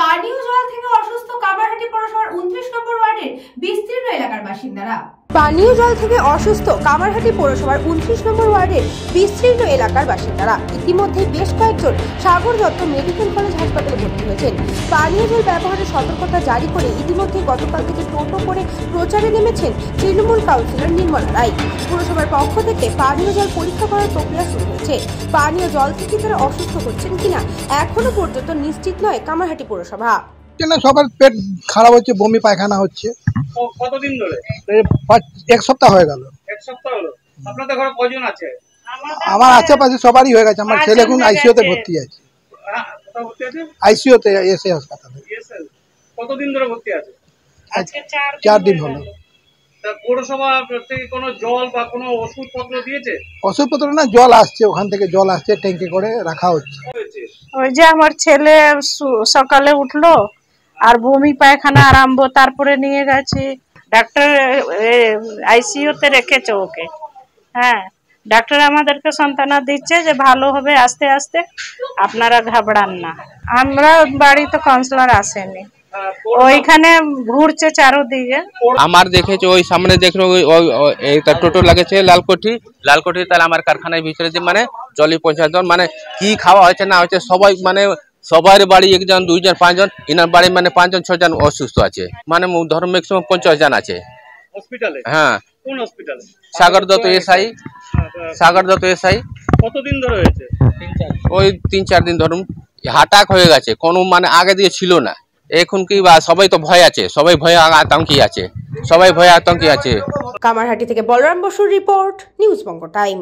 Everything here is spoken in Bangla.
পানীয় জল থেকে অসুস্থ কামারহাটি পৌরসভার 29 নম্বর ওয়ার্ডের বিস্তীর্ণ এলাকার বাসিন্দারা। পানীয় জল থেকে অসুস্থ কামারহাটি পৌরসভার 29 নম্বর ওয়ার্ডের বিস্তীর্ণ এলাকার বাসিন্দারা ইতিমধ্যে বেশ কয়েকজন সাগর দত্ত মেডিকেল কলেজ হাসপাতালে ভর্তি হয়েছেন। পানীয় জল ব্যবহারের সতর্কতা জারি করে ইতিমধ্যে গতকাল থেকে টোটো করে প্রচারে নেমেছেন তৃণমূল কাউন্সিলর নির্মলা রায়। পৌরসভার পক্ষ থেকে পানীয় জল পরীক্ষা করার প্রক্রিয়া শুরু হয়েছে। পানীয় জল থেকে তারা অসুস্থ হচ্ছেন কিনা এখনো পর্যন্ত নিশ্চিত নয় কামারহাটি পৌরসভা। সবার পেট খারাপ হচ্ছে, বমি পায়খানা হচ্ছে। কতদিন ধরে? এক সপ্তাহ হয়ে গেল। এক সপ্তাহ হলো। আপনাদের ঘরে কয়জন আছে? আমার আশেপাশে সবারই হয়ে গেছে। আমার ছেলে এখন আইসিইউতে ভর্তি আছে। কোথায় ভর্তি আছে? আইসিইউতে, এসএ হাসপাতালে। কতদিন ধরে ভর্তি আছে? আজকে 4 দিন হলো। তা পৌরসভা থেকে কোনো জল বা কোনো ওষুধপত্র দিয়েছে? ওষুধপত্র না, জল আসছে, ওখান থেকে জল আসছে, ট্যাঙ্কি করে রাখা হচ্ছে। ওই যে আমার ছেলে সকালে উঠলো আর বমি পায়খানা আরম্ভ, তারপরে নিয়ে গেছি ডাক্তার, আইসিইউতে রেখেছে ওকে। হ্যাঁ, ডাক্তার আমাদেরকে সান্ত্বনা দিচ্ছে যে ভালো হবে আস্তে আস্তে, আপনারা ঘাবড়ান না। আমরা বাড়িতে কাউন্সিলর আসেনি, ওইখানে ঘুরছে চারোদিকে। আমার দেখেছে ওই সামনে দেখলো এইটা টোটো লাগেছে লালকোঠি তাহলে আমার কারখানার ভিতরে যে মানে জলি পৌঁছায়, মানে কি খাওয়া হচ্ছে না হচ্ছে সবাই, মানে সবার বাড়ি 1 জন 2 জন 5 জন, ইনার বাড়ি মানে 5 জন 6 জন অসুস্থ আছে, মানে ধরো ম্যাক্সিমাম 50 জন আছে হসপিটালে। হ্যাঁ, কোন হসপিটালে? সাগর দত্ত এসআই। কতদিন ধরে হয়েছে? ওই 3-4 দিন ধরুন। হাটাক হয়ে গেছে, কোনো মানে আগে দিয়ে ছিল না, এখন কি বা সবাই তো ভয় আছে, সবাই ভয়ে আতঙ্কি আছে। কামারহাটি থেকে বলরাম বসুর রিপোর্ট, নিউজ বঙ্গ টাইম।